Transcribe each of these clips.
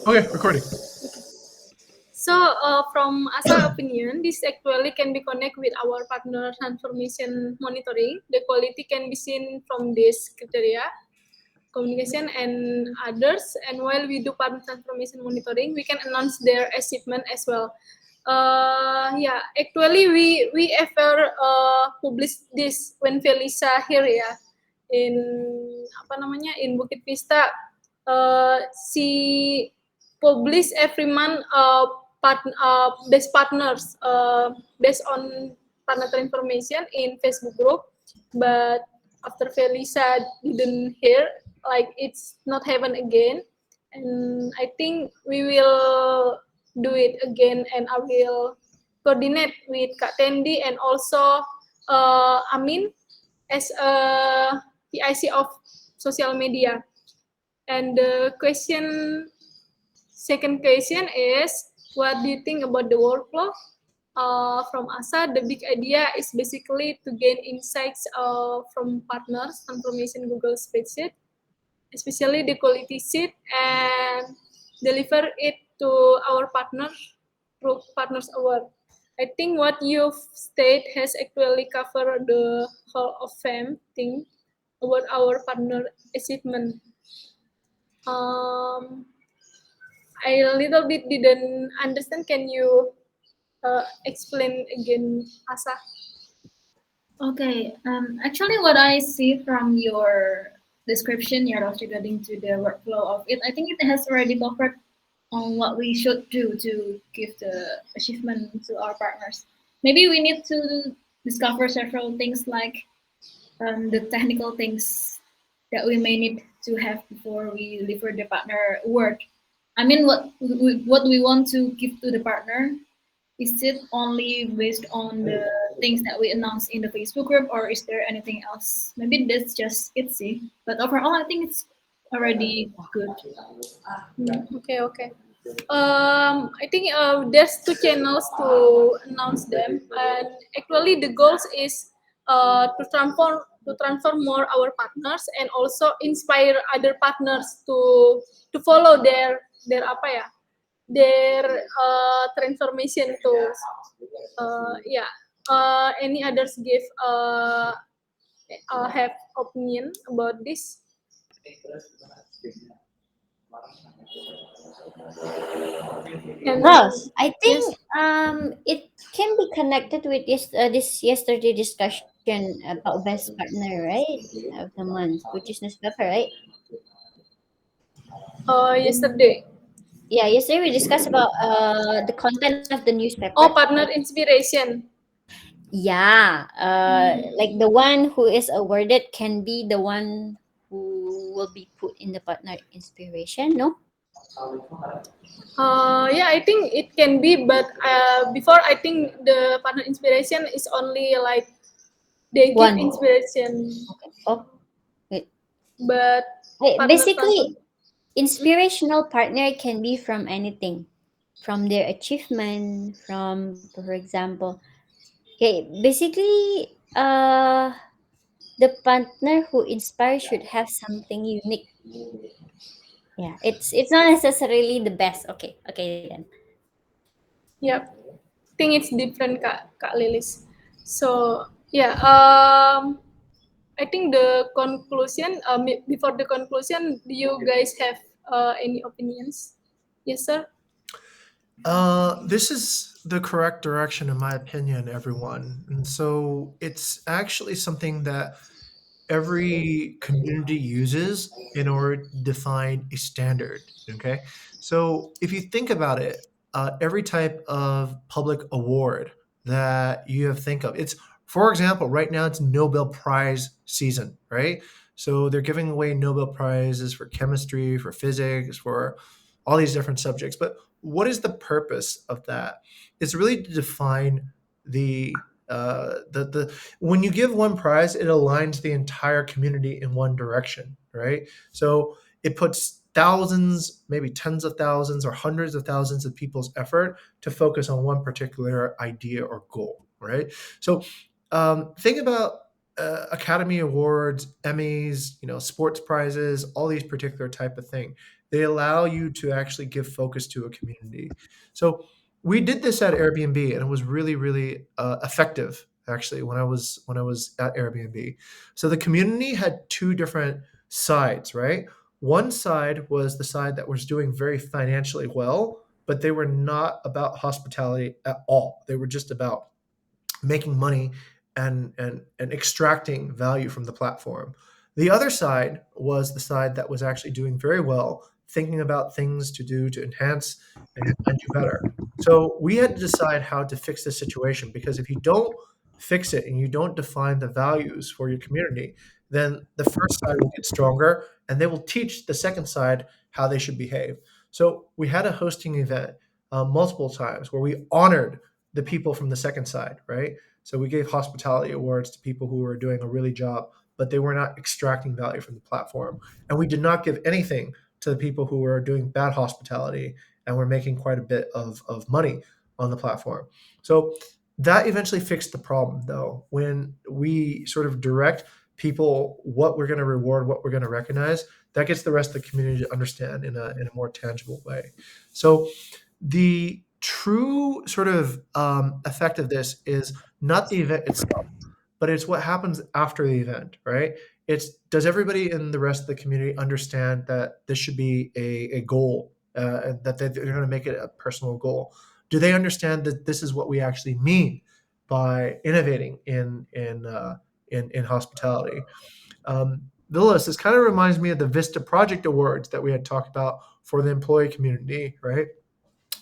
Okay, recording. So, from Asa opinion, this actually can be connected with our partner transformation monitoring. The quality can be seen from this criteria, communication and others. And while we do partner transformation monitoring, we can announce their achievement as well. Yeah, actually we ever publish this when Felisa here ya in apa namanya in Bukit Vista. She publish every month best partners based on partner information in Facebook group, but after Felisa didn't hear, like it's not happen again, and I think we will do it again, and I will coordinate with Kak Tendi and also Amin as a PIC of social media. And the second question is, what do you think about the workflow? From ASA, the big idea is basically to gain insights from partners, information Google spreadsheet, especially the quality sheet, and deliver it to our partner through Partners Award. I think what you've stated has actually covered the Hall of Fame thing about our partner achievement. Um, I a little bit didn't understand. Can you explain again, Asa? Okay. Actually, what I see from your description, Yaros, regarding to the workflow of it, I think it has already covered on what we should do to give the achievement to our partners. Maybe we need to discover several things like the technical things that we may need to have before we deliver the partner award. I mean, what we want to give to the partner, is it only based on the things that we announce in the Facebook group, or is there anything else? Maybe that's just it, see. But overall, I think it's already good. Okay, okay. I think there's two channels to announce them, and actually the goals is to transform more our partners and also inspire other partners to follow their apa ya their transformation tools. Yeah. Any others give have opinion about this? And Ross, I think yes. it can be connected with this yesterday discussion about best partner, right? Of the month, which is newspaper, right? Yesterday. Yeah, yesterday we discussed about the content of the newspaper. Oh, partner inspiration. Yeah, like the one who is awarded can be the one who will be put in the partner inspiration. No, Yeah, I think it can be, but before I think the partner inspiration is only like they give one. inspiration, Okay. Oh, wait. but partner transfer. Basically, inspirational partner can be from anything, from their achievement, from, for example, okay, basically, the partner who inspires should have something unique. Yeah, it's not necessarily the best. Okay, okay then. Yep, think it's different, Kak Lilis. So yeah, I think the conclusion. Before the conclusion, do you guys have any opinions? Yes, sir. This is the correct direction, in my opinion, everyone. And so it's actually something that every community uses in order to define a standard. Okay. So if you think about it, every type of public award that you have think of, it's, for example, right now it's Nobel Prize season, right? So they're giving away Nobel Prizes for chemistry, for physics, for all these different subjects. But what is the purpose of that? It's really to define the when you give one prize, it aligns the entire community in one direction, right? So it puts thousands, maybe tens of thousands or hundreds of thousands of people's effort to focus on one particular idea or goal, right? So think about Academy Awards, Emmys, sports prizes, all these particular type of thing. They allow you to actually give focus to a community. So we did this at Airbnb, and it was really, really effective. Actually, when I was at Airbnb, so the community had two different sides, right? One side was the side that was doing very financially well, but they were not about hospitality at all. They were just about making money and extracting value from the platform. The other side was the side that was actually doing very well, thinking about things to do to enhance and do better. So we had to decide how to fix this situation, because if you don't fix it and you don't define the values for your community, then the first side will get stronger and they will teach the second side how they should behave. So we had a hosting event multiple times where we honored the people from the second side, right? So we gave hospitality awards to people who were doing a really job, but they were not extracting value from the platform. And we did not give anything to the people who were doing bad hospitality and were making quite a bit of money on the platform. So that eventually fixed the problem, though, when we sort of direct people what we're going to reward, what we're going to recognize. That gets the rest of the community to understand in a more tangible way. So the true sort of effect of this is not the event itself, but it's what happens after the event, right? It's, does everybody in the rest of the community understand that this should be a goal, that they're going to make it a personal goal? Do they understand that this is what we actually mean by innovating in hospitality? Villas, this kind of reminds me of the Vista Project Awards that we had talked about for the employee community, right?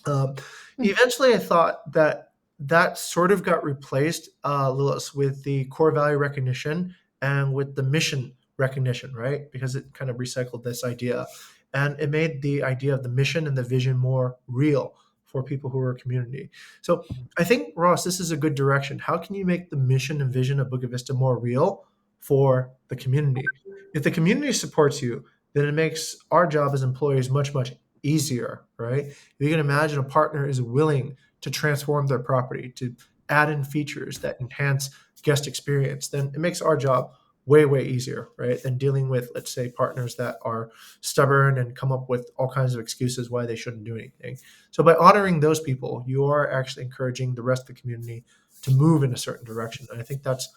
Um, Eventually, I thought that that sort of got replaced, Lilith, with the core value recognition and with the mission recognition, right? Because it kind of recycled this idea, and it made the idea of the mission and the vision more real for people who are a community. So I think, Ross, this is a good direction. How can you make the mission and vision of Buga Vista more real for the community? If the community supports you, then it makes our job as employees much, much easier, right? If you can imagine a partner is willing to transform their property, to add in features that enhance guest experience, then it makes our job way, way easier, right? Than dealing with, let's say, partners that are stubborn and come up with all kinds of excuses why they shouldn't do anything. So by honoring those people, you are actually encouraging the rest of the community to move in a certain direction. And I think that's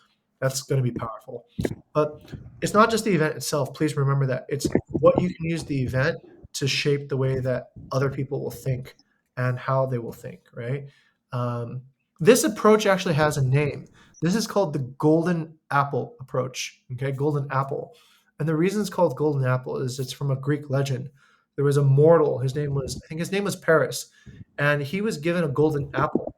going to be powerful. But it's not just the event itself. Please remember that it's what you can use the event to shape the way that other people will think and how they will think, right? Um, this approach actually has a name. This is called the golden apple approach, okay? Golden apple. And the reason it's called golden apple is it's from a Greek legend. There was a mortal, I think his name was Paris, and he was given a golden apple.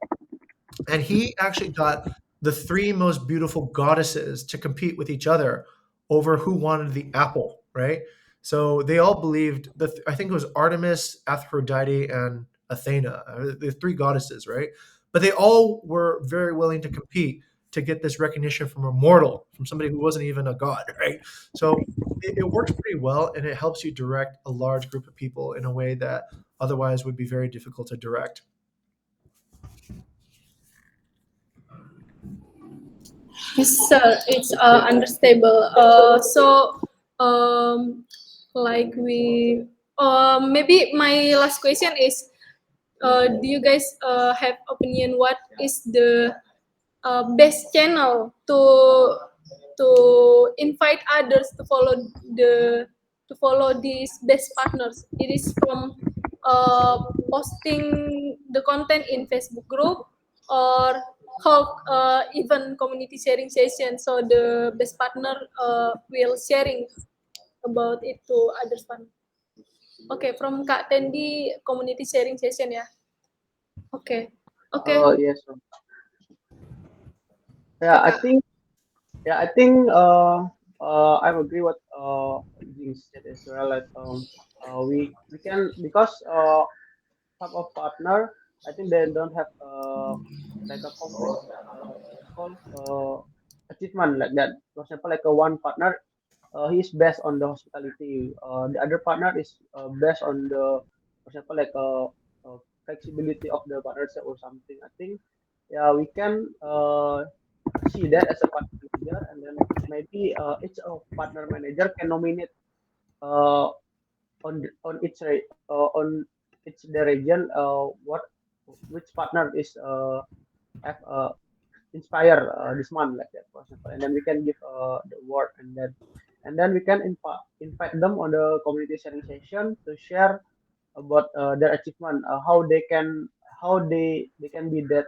And he actually got the three most beautiful goddesses to compete with each other over who wanted the apple, right? So they all believed that, I think it was Artemis, Aphrodite, and Athena, the three goddesses, right? But they all were very willing to compete to get this recognition from a mortal, from somebody who wasn't even a god, right? So it works pretty well, and it helps you direct a large group of people in a way that otherwise would be very difficult to direct. Yes, sir. It's understandable. Like we, maybe my last question is, do you guys have opinion? What is the best channel to invite others to follow these best partners? It is from posting the content in Facebook group, or hold even community sharing session, so the best partner will sharing about it to others partner. Okay, from Kak Tendi, community sharing session ya. Okay, okay. Yes. Yeah, I Kak. think. Yeah, I think. I agree what Jing said as well. Like we can, because type of partner, I think they don't have like a concrete called achievement like that. For example, like a one partner, he's based on the hospitality. The other partner is based on the, for example, like flexibility of the partnership or something. I think, yeah, we can see that as a partner manager, and then maybe each partner manager can nominate uh, on each the region, what which partner is have inspire this month like that, for example, and then we can give the award, and then we can invite them on the community sharing session to share about their achievement, how they can be that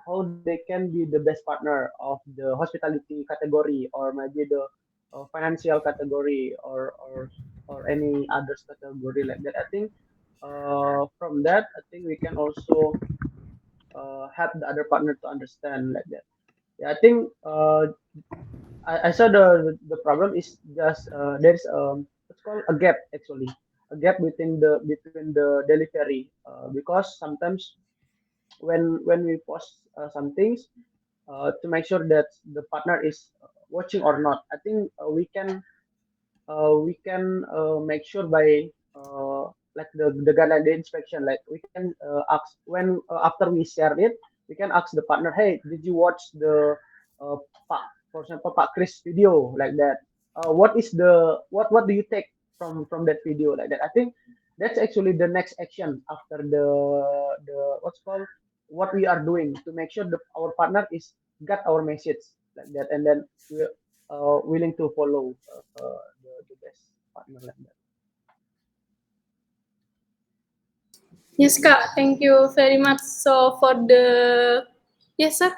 how they can be the best partner of the hospitality category, or maybe the financial category, or any others category like that. I think from that, I think we can also help the other partner to understand like that. Yeah, I think I saw the problem is just there's what's called a gap, actually, a gap between the delivery, because sometimes when we post some things, to make sure that the partner is watching or not, I think we can make sure by like the guideline, the inspection, like we can ask when after we share it, we can ask the partner, hey, did you watch the uh, Pak, for example, Pak Chris video like that? What do you take from that video like that? I think that's actually the next action after the what's called what we are doing to make sure that our partner is got our message like that, and then we willing to follow the best partner like that. Yes, Kak. Thank you very much. So for the yes, sir.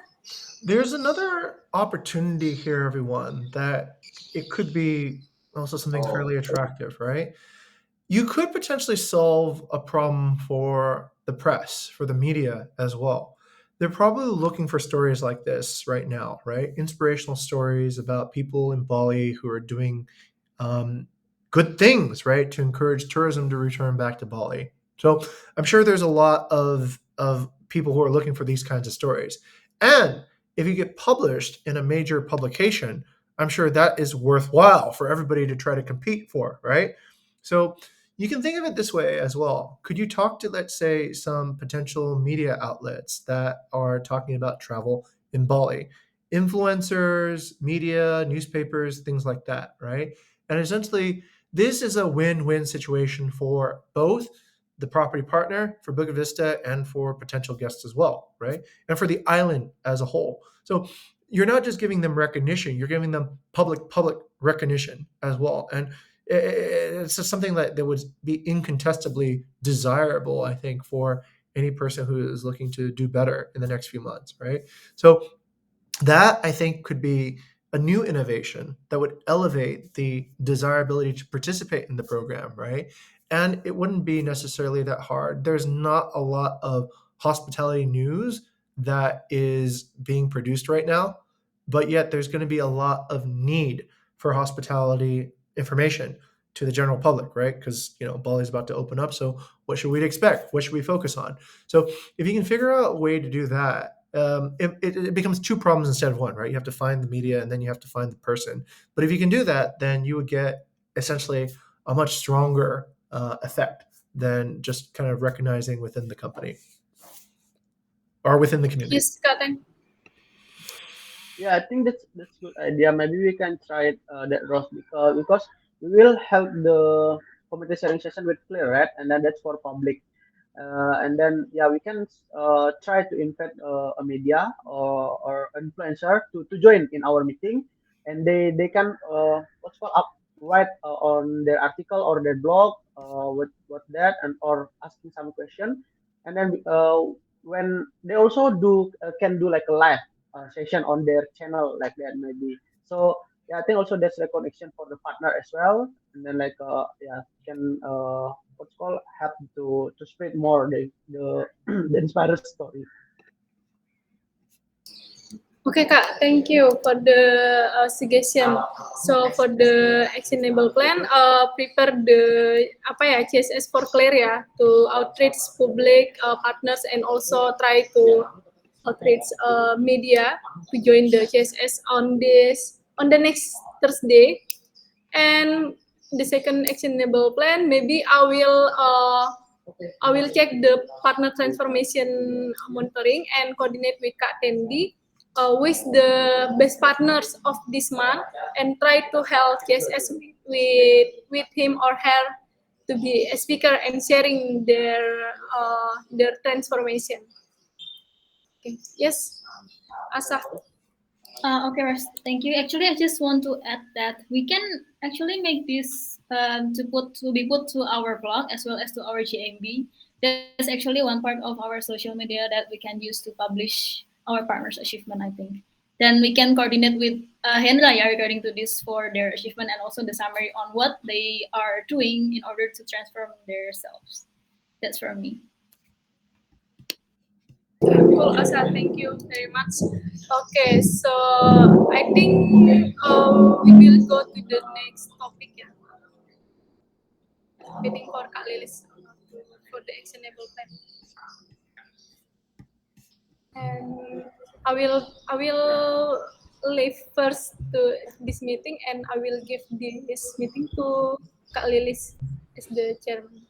There's another opportunity here, everyone, that it could be also something fairly attractive, right? You could potentially solve a problem for the press, for the media as well. They're probably looking for stories like this right now, right? Inspirational stories about people in Bali who are doing um, good things, right, to encourage tourism to return back to Bali. So I'm sure there's a lot of people who are looking for these kinds of stories. And if you get published in a major publication, I'm sure that is worthwhile for everybody to try to compete for, right? So you can think of it this way as well. Could you talk to, let's say, some potential media outlets that are talking about travel in Bali? Influencers, media, newspapers, things like that, right? And essentially, this is a win-win situation for both the property partner, for Buga Vista, and for potential guests as well, right? And for the island as a whole. So you're not just giving them recognition, you're giving them public recognition as well. And it's just something that would be incontestably desirable, I think, for any person who is looking to do better in the next few months, right? So that, I think, could be a new innovation that would elevate the desirability to participate in the program, right? And it wouldn't be necessarily that hard. There's not a lot of hospitality news that is being produced right now, but yet there's going to be a lot of need for hospitality information to the general public, right? Because Bali is about to open up, so what should we expect? What should we focus on? So if you can figure out a way to do that, it becomes two problems instead of one, right? You have to find the media and then you have to find the person. But if you can do that, then you would get essentially a much stronger effect than just kind of recognizing within the company or within the community. Yes, Kak. Yeah, I think that's good idea. Maybe we can try it that Ross, because we will have the community sharing session with clear, right? And then that's for public. And then yeah, we can try to invite a media or influencer to join in our meeting, and they can what's called up write on their article or their blog what that, and or asking some question, and then when they also can do like a live session on their channel like that maybe. So yeah, I think also that's a connection for the partner as well, and then like yeah, can what's called help to spread more the the inspired story. Okay, Kak. Thank you for the suggestion. So for the actionable plan, prepare the CSS for clear ya, to outreach public partners, and also try to outreach media to join the CSS on the next Thursday. And the second actionable plan, maybe I will check the partner transformation monitoring and coordinate with Kak Tendi with the best partners of this month, and try to help CSS with him or her to be a speaker and sharing their transformation. Okay. Yes, Asa. Okay, Ras, thank you. Actually, I just want to add that we can actually make this to be put to our blog as well as to our GMB. That's actually one part of our social media that we can use to publish our partners' achievement, I think. Then we can coordinate with Hendra regarding to this for their achievement and also the summary on what they are doing in order to transform themselves. That's from me. Cool, Asa. Thank you very much. Okay, so I think we will go to the next topic. Yeah, waiting for Kak Lilis for the actionable plan. And I will leave first to this meeting, and I will give this meeting to Kak Lilis as the chairman.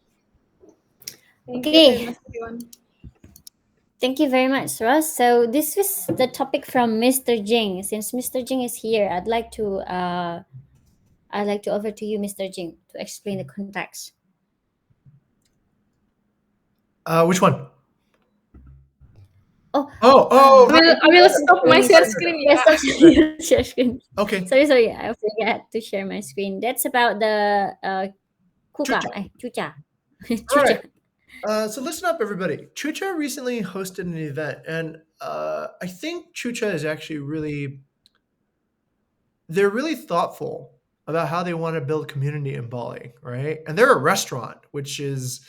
Thank you very Okay, much, everyone. thank you very much, Ross. So this was the topic from Mr. Jing. Since Mr. Jing is here, I'd like to over to you, Mr. Jing, to explain the context. Which one? Oh, Oh, I right. will I will stop my share Sorry. screen. yes, Yeah. share screen. Okay. Sorry, I forgot to share my screen. That's about the Kuka, Chucha. Chucha. All right. Chucha. So listen up, everybody. Chucha recently hosted an event, and I think Chucha is actually they're really thoughtful about how they want to build community in Bali, right? And they're a restaurant, which is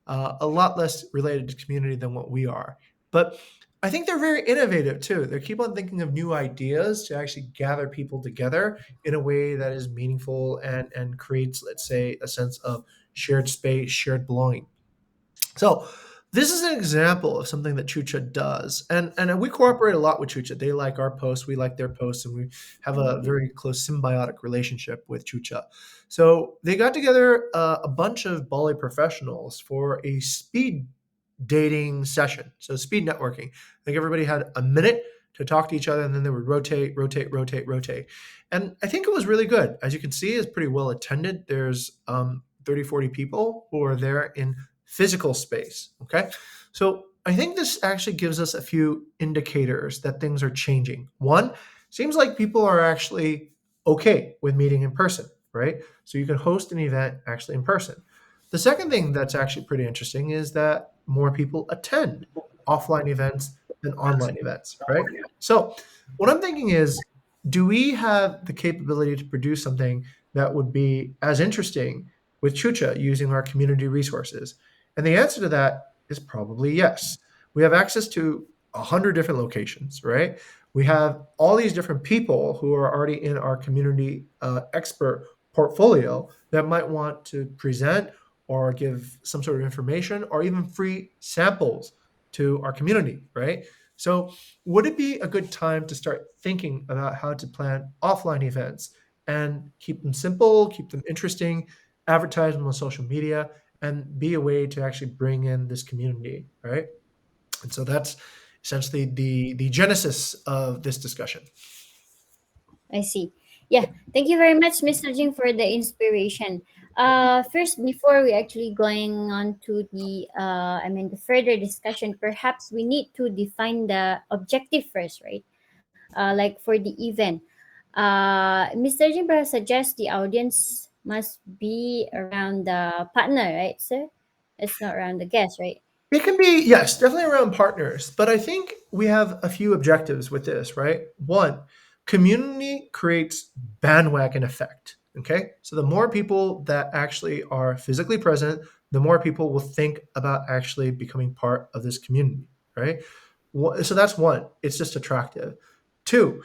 a lot less related to community than what we are. But I think they're very innovative too. They keep on thinking of new ideas to actually gather people together in a way that is meaningful and creates, let's say, a sense of shared space, shared belonging. So this is an example of something that Chucha does, and we cooperate a lot with Chucha. They like our posts, we like their posts, and we have a very close symbiotic relationship with Chucha. So they got together a bunch of Bali professionals for a speed dating session. So speed networking. I think everybody had a minute to talk to each other, and then they would rotate, rotate, rotate, rotate. And I think it was really good. As you can see, it's pretty well attended. There's 30, 40 people who are there in physical space. Okay. So I think this actually gives us a few indicators that things are changing. One, seems like people are actually okay with meeting in person, right? So you can host an event actually in person. The second thing that's actually pretty interesting is that more people attend offline events than online events, right? So what I'm thinking is, do we have the capability to produce something that would be as interesting with Chucha using our community resources? And the answer to that is probably yes. We have access to 100 different locations, right? We have all these different people who are already in our community expert portfolio that might want to present or give some sort of information or even free samples to our community, right? So, would it be a good time to start thinking about how to plan offline events and keep them simple, keep them interesting, advertise them on social media, and be a way to actually bring in this community, right? And so that's essentially the genesis of this discussion. I see. Yeah, thank you very much, Mr. Jing, for the inspiration. First, before we actually going on to the further discussion, perhaps we need to define the objective first, right? Like for the event, Mr. Jing perhaps suggests the audience must be around the partner, right, sir? It's not around the guest, right? It can be, yes, definitely around partners, but I think we have a few objectives with this, right? One, community creates bandwagon effect. Okay. So the more people that actually are physically present, the more people will think about actually becoming part of this community, right? So that's one, it's just attractive. Two,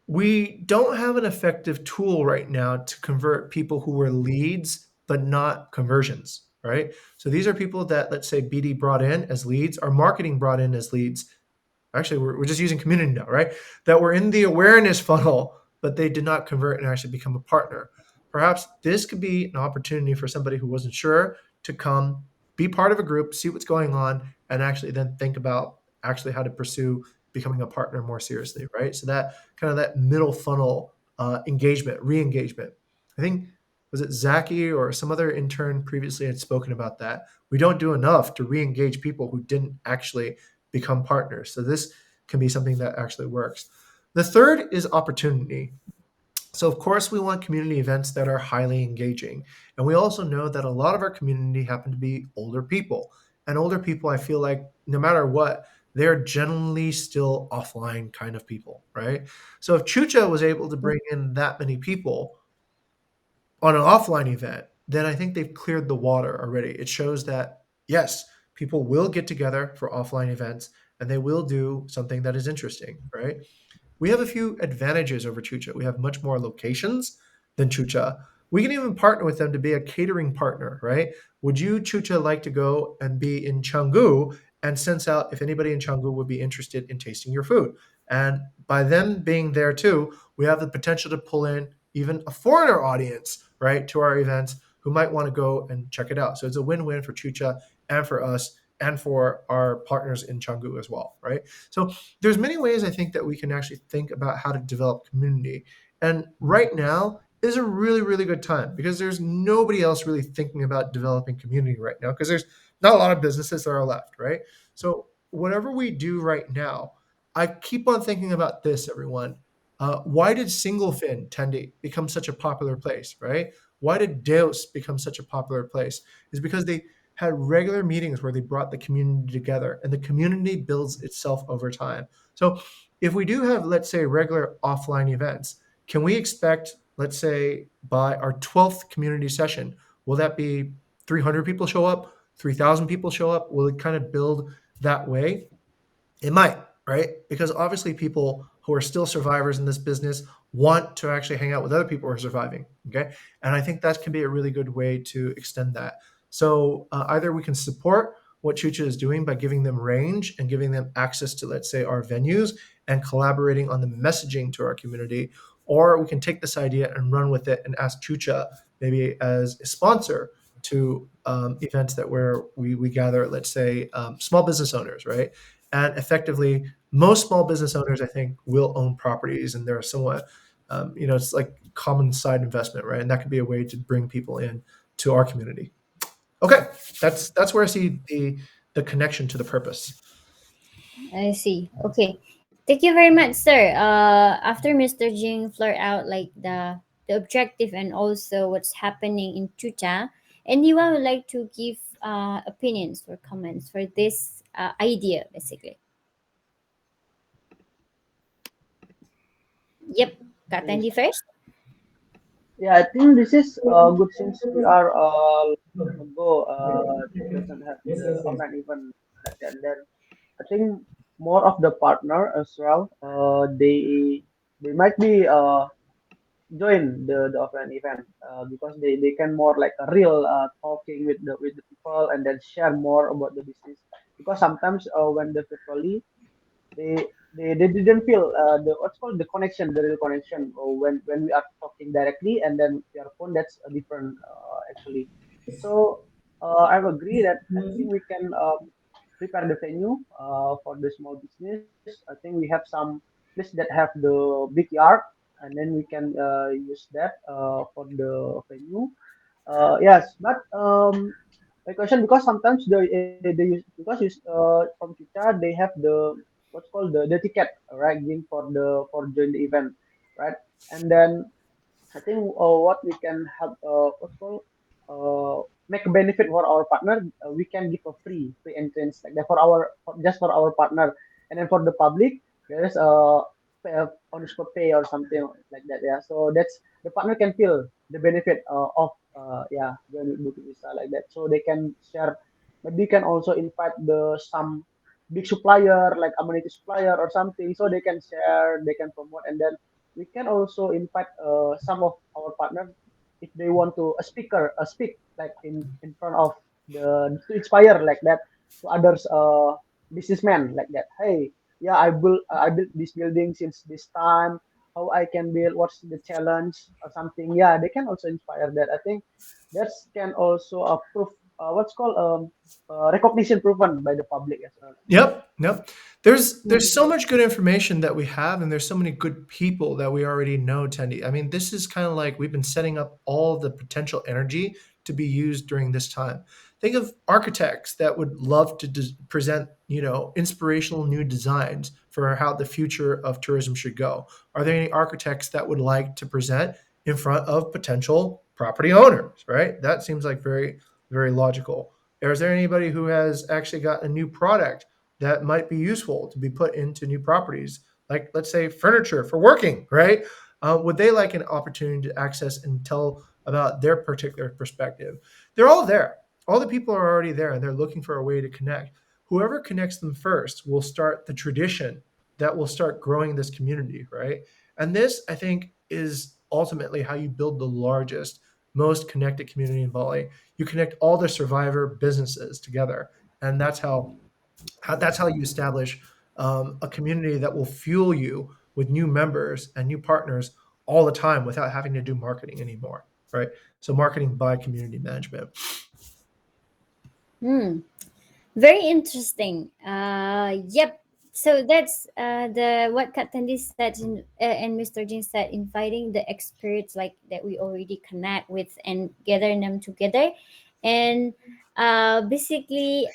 we don't have an effective tool right now to convert people who were leads but not conversions, right? So these are people that, let's say, BD brought in as leads, or marketing brought in as leads. Actually, we're just using community now, right? That were in the awareness funnel, but they did not convert and actually become a partner. Perhaps this could be an opportunity for somebody who wasn't sure to come, be part of a group, see what's going on, and actually then think about actually how to pursue becoming a partner more seriously, right? So that kind of that middle funnel engagement, re-engagement. I think was it Zaki or some other intern previously had spoken about that. We don't do enough to re-engage people who didn't actually become partners. So this can be something that actually works. The third is opportunity. So, of course, we want community events that are highly engaging. And we also know that a lot of our community happen to be older people. And older people, I feel like no matter what, they're generally still offline kind of people, right? So, if Chucha was able to bring in that many people on an offline event, then I think they've cleared the water already. It shows that, yes, people will get together for offline events and they will do something that is interesting, right? We have a few advantages over Chucha. We have much more locations than Chucha. We can even partner with them to be a catering partner, right? Would you, Chucha, like to go and be in Canggu and sense out if anybody in Canggu would be interested in tasting your food? And by them being there too, we have the potential to pull in even a foreigner audience, right, to our events who might want to go and check it out. So it's a win-win for Chucha and for us and for our partners in Canggu as well, right? So there's many ways I think that we can actually think about how to develop community. And right now is a really, really good time because there's nobody else really thinking about developing community right now because there's not a lot of businesses that are left, right? So whatever we do right now, I keep on thinking about this, everyone. Why did single fin Tendi become such a popular place, right? Why did Deus become such a popular place? Is because they had regular meetings where they brought the community together and the community builds itself over time. So if we do have, let's say, regular offline events, can we expect, let's say, by our 12th community session, will that be 300 people show up, 3,000 people show up? Will it kind of build that way? It might, right? Because obviously, people who are still survivors in this business want to actually hang out with other people who are surviving. Okay. And I think that can be a really good way to extend that. So either we can support what Chucha is doing by giving them range and giving them access to, let's say, our venues and collaborating on the messaging to our community, or we can take this idea and run with it and ask Chucha maybe as a sponsor to events that where we gather, let's say, small business owners, right? And effectively, most small business owners, I think, will own properties, and they're somewhat, it's like common side investment, right? And that could be a way to bring people in to our community. Okay, that's where I see the connection to the purpose. I see. Okay. Thank you very much, sir. After Mr. Jing flirt out like the objective and also what's happening in Chucha, anyone would like to give opinions or comments for this idea, basically? Yep. Kak Yes. Tandy first. Yeah, I think this is good since we are long ago doesn't have the offline event like that. Then I think more of the partner as well. They might be join the offline event because they can more like a real talking with the people and then share more about the business. Because sometimes when the virtually they didn't feel the what's called the connection, the real connection, or when we are talking directly and then your phone, that's a different actually. So I agree that I think we can prepare the venue for the small business. I think we have some place that have the big yard, and then we can use that for the venue. Yes, but my question, because sometimes they use because you from Chicha they have the what's called the ticket, right, Ging, for join the event, right? And then I think what we can have what's called make a benefit for our partner. We can give a free entrance like that for just for our partner, and then for the public there is a on spot pay or something like that. Yeah, so that's the partner can feel the benefit of yeah when we book visa like that. So they can share. Maybe can also invite the some big supplier like amenity supplier or something, so they can share, they can promote, and then we can also invite some of our partners if they want to a speaker speak like in front of the to inspire like that to others businessmen like that. Hey, yeah, I built this building since this time. How I can build? What's the challenge or something? Yeah, they can also inspire that. I think that can also prove what's called recognition proven by the public as well. Yep. There's so Mm. much good information that we have, and there's so many good people that we already know, Tendi. I mean, this is kind of like we've been setting up all the potential energy to be used during this time. Think of architects that would love to present, inspirational new designs for how the future of tourism should go. Are there any architects that would like to present in front of potential property owners, right? That seems like very, very logical. Is there anybody who has actually got a new product that might be useful to be put into new properties, like let's say furniture for working, right? Would they like an opportunity to access and tell about their particular perspective? They're all there. All the people are already there, and they're looking for a way to connect. Whoever connects them first will start the tradition that will start growing this community, right? And this, I think, is ultimately how you build the largest, most connected community in Bali. You connect all the survivor businesses together, and that's how you establish a community that will fuel you with new members and new partners all the time without having to do marketing anymore, right? So marketing by community management. Hmm. Very interesting. Yep. So that's the what Katandi said and Mr. Jin said, inviting the experts like that we already connect with and gathering them together, and basically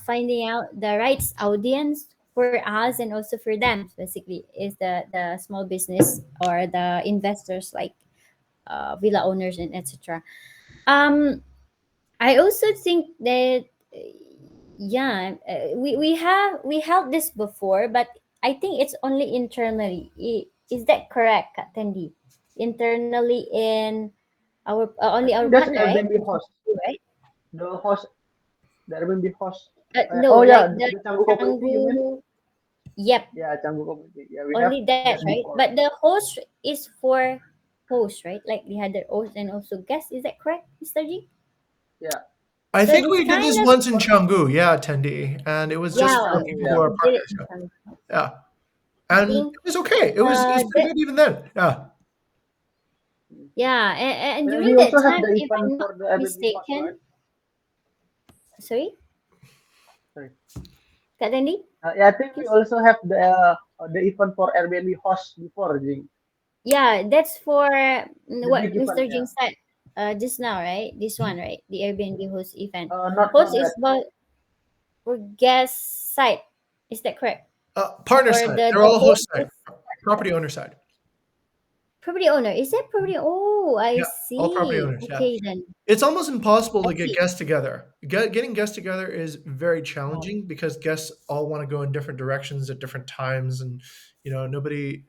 finding out the right audience for us and also for them. Basically, is the small business or the investors like villa owners and etc. Um, I also think that yeah, we held this before, but I think it's only internally. Is that correct, Kak Tendi? Internally in our I only our think that's partner, right? Airbnb host, Right? the host, the Airbnb host. No, Oh like yeah, the the Canggu community, you mean? Canggu. Yep, Yeah, Canggu community. Yeah, we have only that, that right? before. But the host is for host, right? Like they had their host and also guest. Is that correct, Mr. G? Yeah, I So think this we did kind this of once in Canggu, yeah, attendee, and it was just yeah, for Canggu. people who Yeah. are we did it partners. in Yeah, Canggu. yeah, I and think it was okay. It was pretty that good even then. Yeah. yeah, and Yeah, during we that also have time, the if event I'm not for the Airbnb host, right? mistaken, sorry, Sorry. Kak Dandi, Yeah, I think we please. also have the event for Airbnb host before, Jing. Yeah, that's for The what big Mr. event, Jing yeah. said just now, right? This one, right? The Airbnb host event. Not Host that. is about for guest side. Is that correct? Partner Or side. They're the all host host side, is property owner side. property owner. Is that property? Oh, I Yeah, all property see. owners. Yeah. Okay then. It's almost impossible I to get see. guests together. Getting guests together is very challenging because guests all want to go in different directions at different times, and nobody.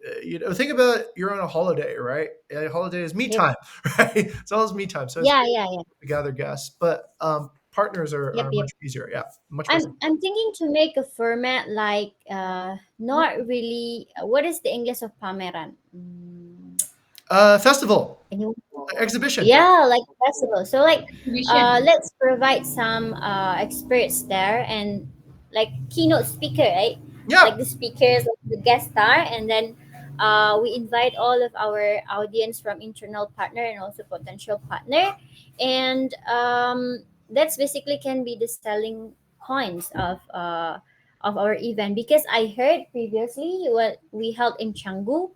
Think about it, you're on a holiday, right? A holiday is me Yep. time, right? It's always me time, so it's Yeah, very yeah, yeah. difficult to gather guests. But partners are Yep, yep. much easier. Yeah, much more simple. I'm thinking to make a format like not really what is the English of pameran? Festival, Anyone? exhibition. Yeah, like festival. So like Vision. let's provide some experts there and like keynote speaker, right? Like Yeah, the speakers, like the guest star, and then we invite all of our audience from internal partner and also potential partner, and that's basically can be the selling points of our event because I heard previously what we held in Canggu,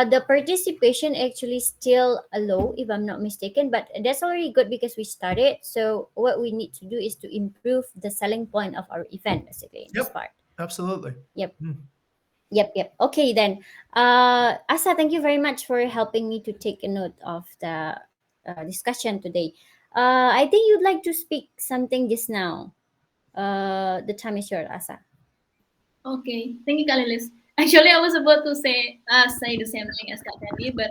the participation actually still low, if I'm not mistaken, but that's already good because we started. So what we need to do is to improve the selling point of our event, basically in this yep, part. absolutely. Yep, Mm. yep. Okay then, Asa, thank you very much for helping me to take a note of the discussion today. I think you'd like to speak something just now. The time is yours, Asa. Okay, thank you, Kalilis. Actually, I was about to say the same thing as Kak Teddy, but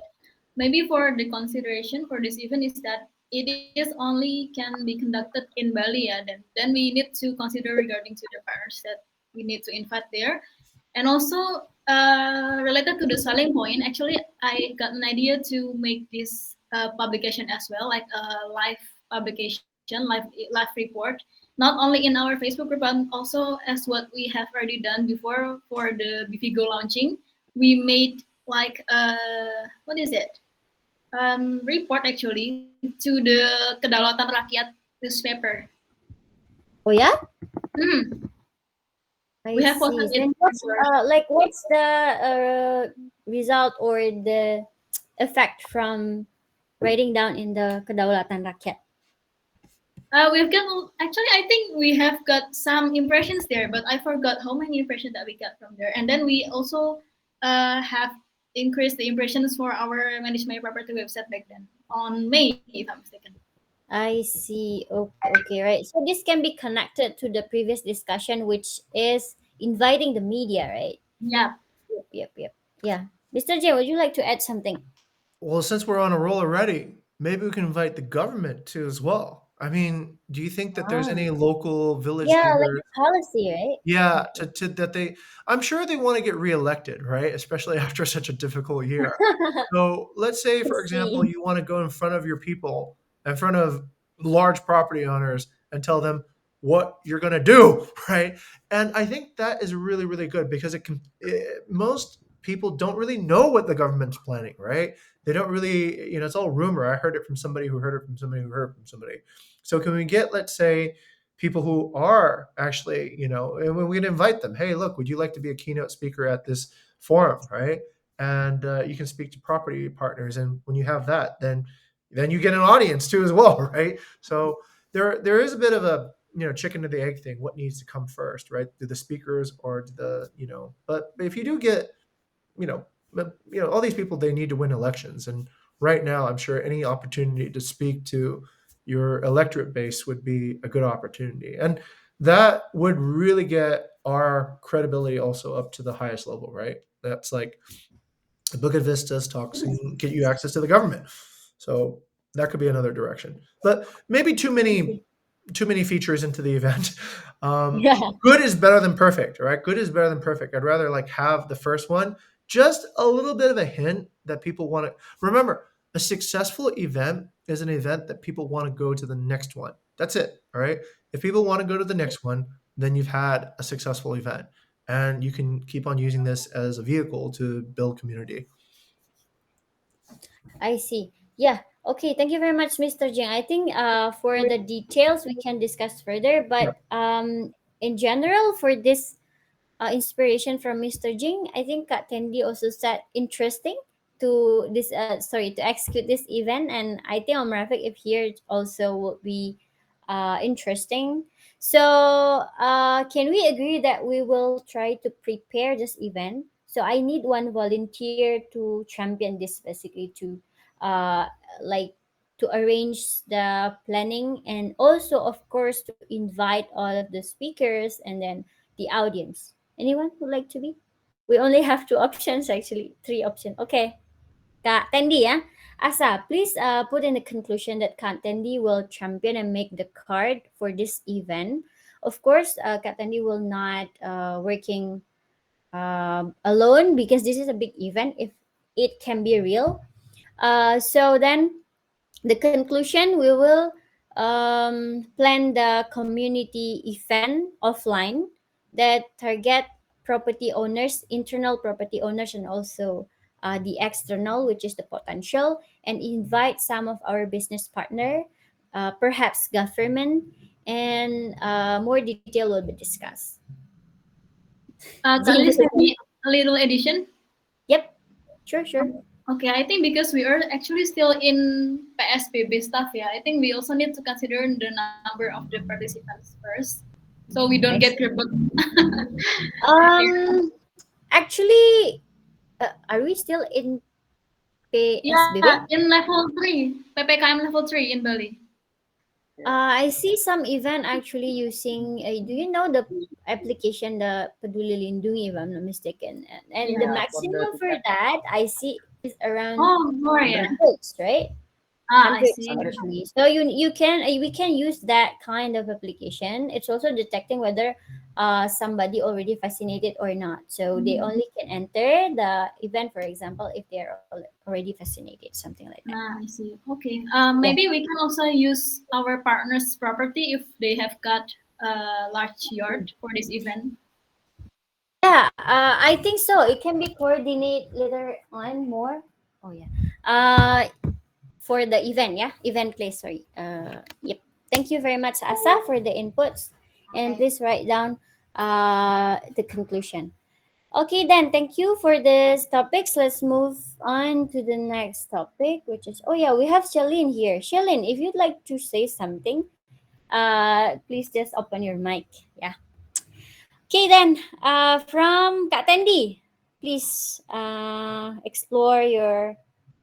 maybe for the consideration for this event is that it is only can be conducted in Bali, yeah. Then we need to consider regarding to the partners that we need to invite there, and also related to the selling point. Actually, I got an idea to make this publication as well, like a live publication, live report, not only in our Facebook group, but also as what we have already done before for the Bivigo launching. We made like what is it? Report actually to the kedaulatan rakyat newspaper. Oh yeah, Hmm. I We have see. posted it Then what's everywhere. what's the result or the effect from writing down in the Kedaulatan Rakyat? We've got actually. I think we have got some impressions there, but I forgot how many impressions that we got from there. And then we also have increased the impressions for our manage my property website back then on May, if I'm mistaken. I see. Okay, okay, right. So this can be connected to the previous discussion, which is inviting the media, right? Yeah. Yep, yep, yep. Yeah. Mr. J, would you like to add something? Well, since we're on a roll already, maybe we can invite the government too as well. I mean, do you think that there's Ah, any local village yeah, like leaders? the policy, right? Yeah, to that they, I'm sure they want to get reelected, right? Especially after such a difficult year. So let's say, I for example, see. you want to go in front of your people, in front of large property owners, and tell them what you're going to do, right? And I think that is really, really good because most people don't really know what the government's planning, right? They don't really, it's all rumor. I heard it from somebody who heard it from somebody who heard it from somebody. So can we get, let's say, people who are actually, and we can invite them. Hey, look, would you like to be a keynote speaker at this forum, right? And you can speak to property partners, and when you have that, then you get an audience too as well, right? So there is a bit of a chicken to the egg thing. What needs to come first, right? Do the speakers or do the but if you do get all these people, they need to win elections, and right now I'm sure any opportunity to speak to your electorate base would be a good opportunity, and that would really get our credibility also up to the highest level, right? That's like Bukit Vista's talks and get you access to the government. So that could be another direction. But maybe too many features into the event. Yeah, Good is better than perfect, right? Good is better than perfect. I'd rather like have the first one, just a little bit of a hint that people want to remember. A successful event is an event that people want to go to the next one. That's it. All right. If people want to go to the next one, then you've had a successful event. And you can keep on using this as a vehicle to build community. I see. Yeah. Okay. Thank you very much, Mr. Jing. I think for the details we can discuss further, Yeah. but in general for this inspiration from Mr. Jing, I think Kak Tendi also said interesting to this to execute this event, and I think Om Rafiq if here also would be interesting. So can we agree that we will try to prepare this event? So I need one volunteer to champion this, basically to uh like to arrange the planning, and also of course to invite all of the speakers and then the audience. Anyone would like to be? We only have two options, actually, three options. Okay, Kak Tendi ya. Asa, please put in the conclusion that Kak Tendi will champion and make the card for this event. Of course, Kak Tendi will not working alone because this is a big event. If it can be real, so then the conclusion, we will plan the community event offline that target property owners, internal property owners, and also the external, which is the potential, and invite some of our business partner, perhaps government, and more detail will be discussed. Can Jing, you send me a little addition? yep, sure, sure. Okay, I think because we are actually still in PSBB stuff, yeah, I think we also need to consider the number of the participants first, so we don't I get see. crippled. Um, actually, are we still in Yeah, PSBB? in level 3, PPKM level 3 in Bali. I see some event actually using. Do you know the application, the Peduli Lindungi, if I'm not mistaken? And the Yeah. Yeah, for the maximum for ticket, that I see is around Oh, more, yeah. hundreds, right? Ah, I Hundreds see. 100. actually. So you can we can use that kind of application. It's also detecting whether somebody already vaccinated or not. So they Mhm. only can enter the event, for example, if they're already vaccinated, something like that. Ah, I see. Okay. Yeah. Maybe we can also use our partner's property if they have got a large yard for this event. Yeah, I think so. It can be coordinate later on more. Oh yeah. For the event, yeah, event place. Sorry. Yep. Thank you very much, Asa, for the inputs. And please write down the conclusion. Okay, then, thank you for this topics. Let's move on to the next topic, which is, oh yeah, we have Shalene here. Shalene, if you'd like to say something, please just open your mic. Yeah. Okay, then, from Kak Tendi, please explore your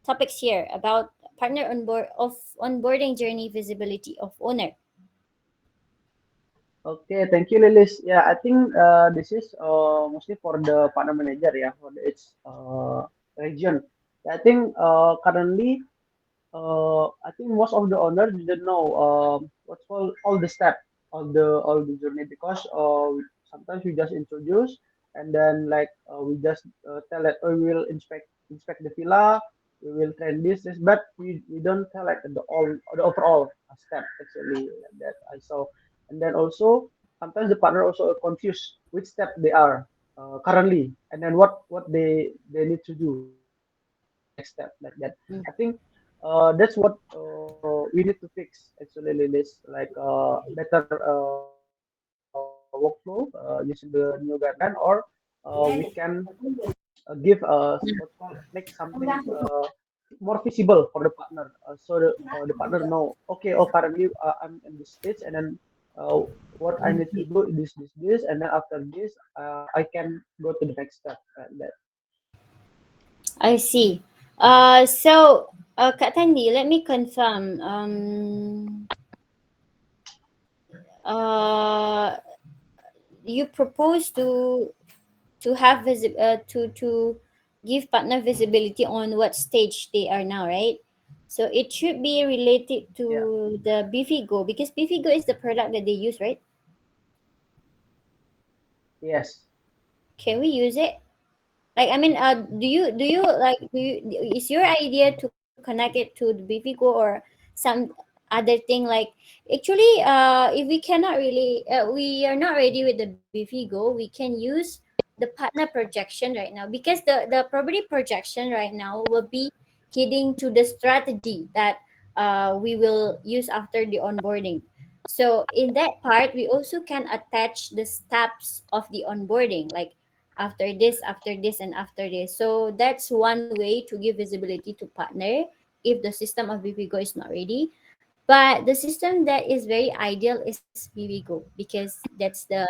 topics here about partner onboarding journey visibility of owner. Okay, thank you, Lilis. Yeah, I think this is mostly for the partner manager, yeah, for its region. I think currently, I think most of the owners didn't know what's called all the step of the journey because sometimes we just introduce and then like we just tell that oh, we will inspect the villa, we will train this, but we don't tell like the overall step actually like that I saw, and then also sometimes the partner also confused which step they are currently and then what they need to do for the next step like that. I Mm. think that's what we need to fix actually, Lilis. Like better workflow using the new guideline, or we can give what's called make something more visible for the partner, so the partner know. Okay, oh currently I'm in this stage, and then uh, what I need to do is this, and then after this I can go to the next step. That I see. So, Kak Tandi, let me confirm. Uh, you propose to give partner visibility on what stage they are now, right? So it should be related yeah, to the Bifigo because Bifigo is the product that they use, right? yes, Can we use it? Like, I mean, do you like do you is your idea to connect it to the Bifigo or some other thing? Like, actually, if we cannot really, we are not ready with the Bifigo, we can use the partner projection right now because the property projection right now will be heading to the strategy that we will use after the onboarding. So in that part, we also can attach the steps of the onboarding, like after this, and after this. So that's one way to give visibility to partner if the system of Vivigo is not ready. But the system that is very ideal is Vivigo because that's the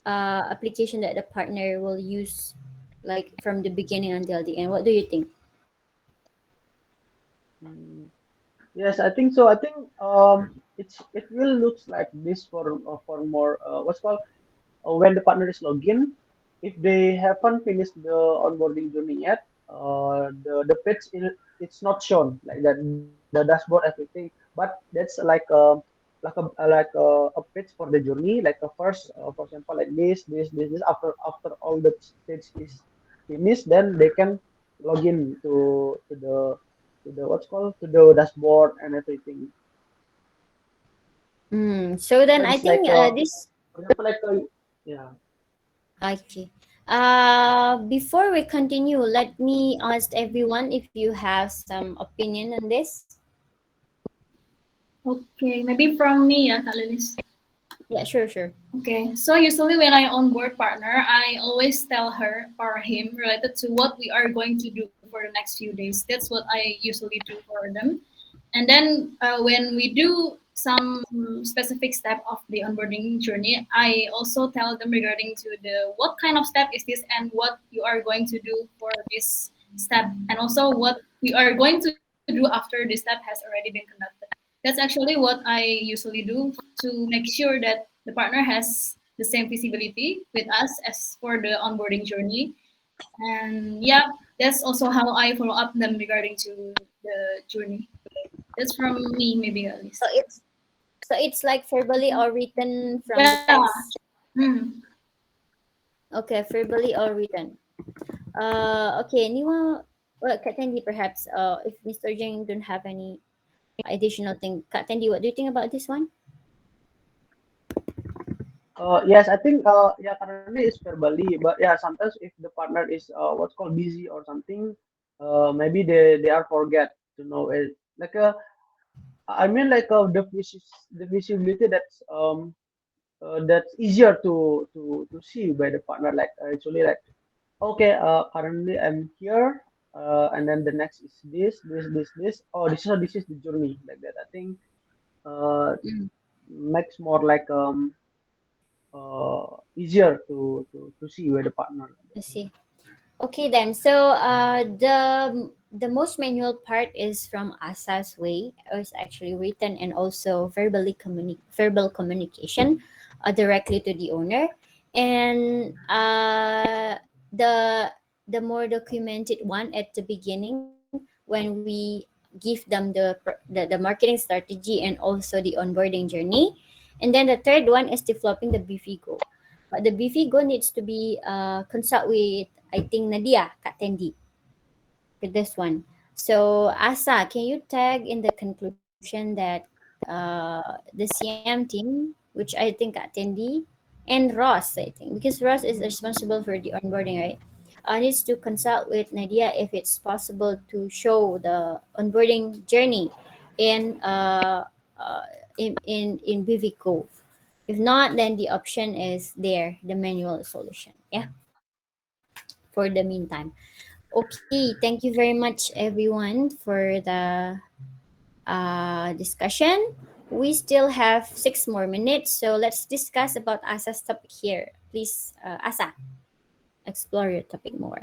application that the partner will use like from the beginning until the end. What do you think? mm, yes, I think so. I think it will looks like this for more what's called when the partner is login, if they haven't finished the onboarding journey yet, the page it's not shown like that, the dashboard everything. But that's like a page for the journey, like a first, for example, like this. After all the stage is finished, then they can log in to the what's called to the dashboard and everything. So then So I it's think like this. for example, like yeah. Okay. Before we continue, let me ask everyone if you have some opinion on this. Okay, maybe from me, ya, Kak Lilis. Yeah, sure, sure. Okay, so usually when I onboard partner, I always tell her or him related to what we are going to do for the next few days. That's what I usually do for them. And then when we do some specific step of the onboarding journey, I also tell them regarding to the what kind of step is this and what you are going to do for this step, and also what we are going to do after the step has already been conducted. That's actually what I usually do to make sure that the partner has the same visibility with us as for the onboarding journey. And yeah, that's also how I follow up them regarding to the journey. That's from me, maybe at So least. it's like verbally or written from the Yeah. past. Hmm. Okay, verbally or written. Okay, anyone? Well, Kak Tandy, perhaps. If Mr. Jing don't have any additional thing, Kak Tandy, what do you think about this one? Yes, I think yeah, currently it's verbally, but yeah, sometimes if the partner is what's called busy or something, maybe they are forget to know it. Like I mean like the visibility that's easier to see by the partner. Like actually like okay, currently I'm here, and then the next is this. Oh, this is the journey like that. I think uh Mm, makes more like easier to see where the partner. I see. Okay then. So the most manual part is from Asa's way. It was actually written and also verbal communication, directly to the owner, and the the more documented one at the beginning when we give them the marketing strategy and also the onboarding journey, and then the third one is developing the BFIGO. But the BFIGO needs to be consult with, I think, Nadia Kak Tendi with this one. So Asa, can you tag in the conclusion that the CM team, which I think Kak Tendi and Ross, I think, because Ross is responsible for the onboarding, right? Needs to consult with Nadia if it's possible to show the onboarding journey in uh, in Vivico. If not, then the option is there, the manual solution. Yeah, for the meantime. Okay, thank you very much, everyone, for the discussion. We still have 6 more minutes, so let's discuss about Asa's topic here. Please, Asa, explore your topic more.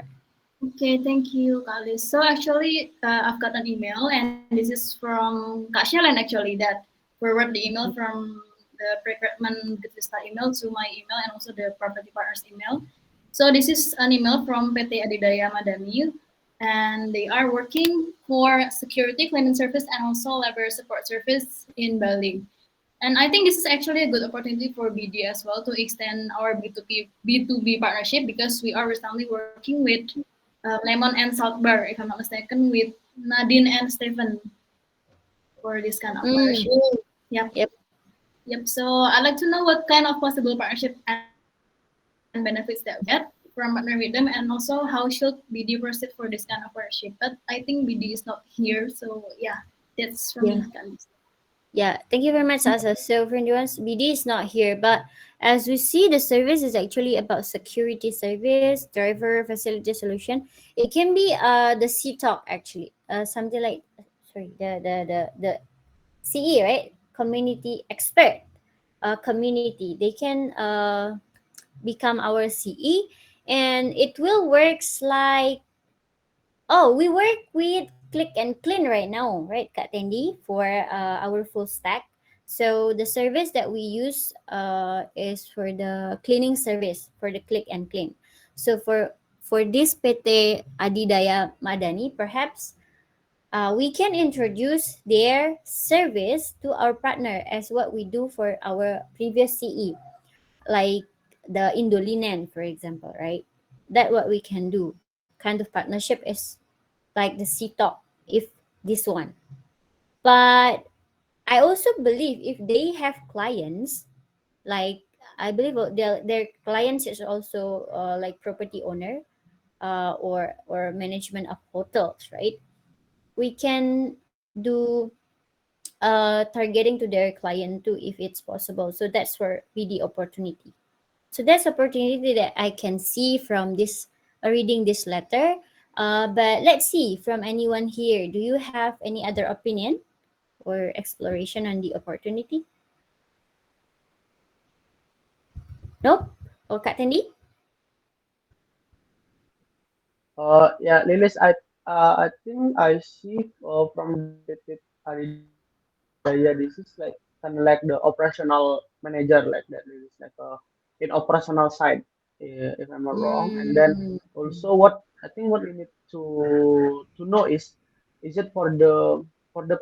Okay, thank you, Kak Liz. So actually, I've got an email, and this is from Kak Shellen actually that forward the email from the recruitment Bukit Vista email to my email and also the property partners email. So this is an email from PT Adidaya Madani, and they are working for security cleaning service and also labor support service in Bali. And I think this is actually a good opportunity for BD as well to extend our B2B partnership because we are recently working with Lemon and Salt Bar, if I'm not mistaken, with Nadine and Stephen for this kind of Mm, partnership. Yep. yep. Yep. So I'd like to know what kind of possible partnership and benefits that we get from partnering with them, and also how should BD proceed for this kind of partnership. But I think BD is not here, so yeah, that's from me, Yeah. guys. Yeah, thank you very much, Asa. So for the ones, BD is not here, but as we see, the service is actually about security service, driver facility solution. It can be the C talk actually, something like sorry the CE, right? Community expert, community. They can become our CE, and it will works like, oh, we work with Click and Clean right now, right, Kak Tendi, for our full stack. So the service that we use is for the cleaning service for the Click and Clean. So for this PT Adidaya Madani, perhaps we can introduce their service to our partner as what we do for our previous CE, like the Indolinen, for example, right? That what we can do. Kind of partnership is like the C-Talk, if this one. But I also believe if they have clients, like I believe their clients is also like property owner or management of hotels, right? We can do targeting to their client too if it's possible. So that's for BD opportunity. So that's opportunity that I can see from this reading this letter. But let's see from anyone here. Do you have any other opinion or exploration on the opportunity? Nope. Or Kak Tendi? Yeah, Lilis, I think I see from the PT Aridaya, this is like kind of like the operational manager, like that. Lilis, like in operational side, if I'm not wrong. And then Mm, also, what I think what we need to know is it for the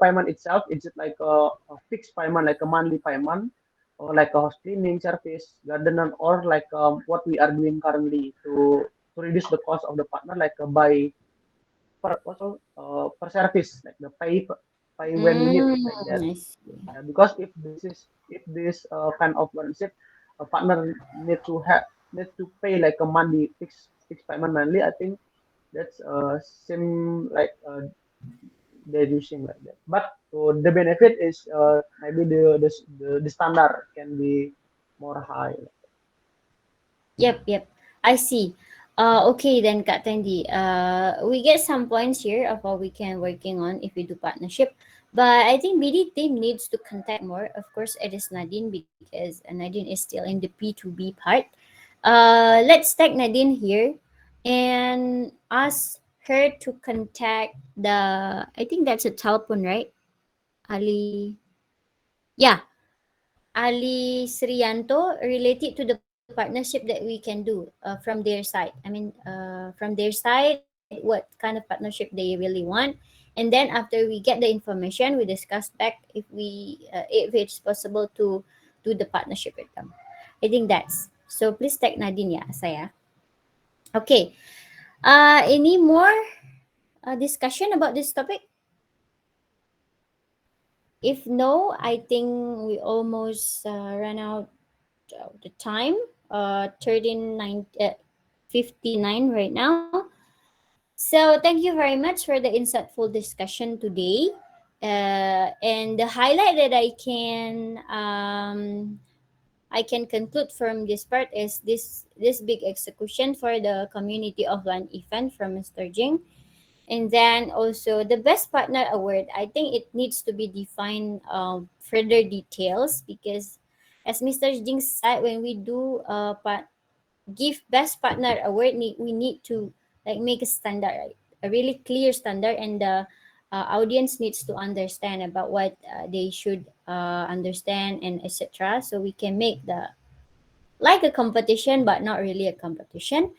payment itself? Is it like a fixed payment, like a monthly payment, or like a house cleaning service, gardener, or like what we are doing currently to reduce the cost of the partner, like by per service, like the pay when we need, like that. I see. Because if this kind of partnership, a partner need to pay like a monthly fixed payment monthly. I think that's seem like they're using like that. But the benefit is maybe the standard can be more high. Yep, yep. I see. Okay then, Kak Tandy. We get some points here of what we can working on if we do partnership. But I think BD team needs to contact more. Of course, it is Nadine because Nadine is still in the P2B part. Let's tag Nadine here and ask her to contact the. I think that's a telephone, right? Ali. Yeah, Ali Srianto related to the partnership that we can do from their side. I mean, from their side, what kind of partnership they really want, and then after we get the information, we discuss back if it's possible to do the partnership with them. I think that's so. Please tag Nadine ya, saya. Okay. Any more discussion about this topic? If no, I think we almost ran out the time 39 59 right now. So thank you very much for the insightful discussion today, and the highlight that I can conclude from this part is this big execution for the community offline event from Mr. Jing. And then also the best partner award, I think it needs to be defined further details, because as Mr. Jing said, when we do give best partner award, we need to like make a standard, right? A really clear standard, and the audience needs to understand about what they should understand and etc. So we can make the like a competition but not really a competition.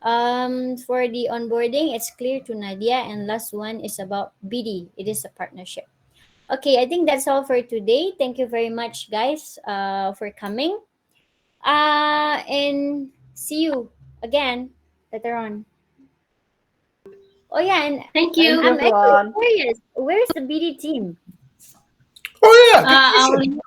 For the onboarding, it's clear to Nadia, and last one is about BD. It is a partnership. Okay, I think that's all for today. Thank you very much, guys, for coming. And see you again later on. Oh yeah, and Thank Thank you. you, I'm actually everyone. curious. Where's the BD team? Oh yeah, good Our question.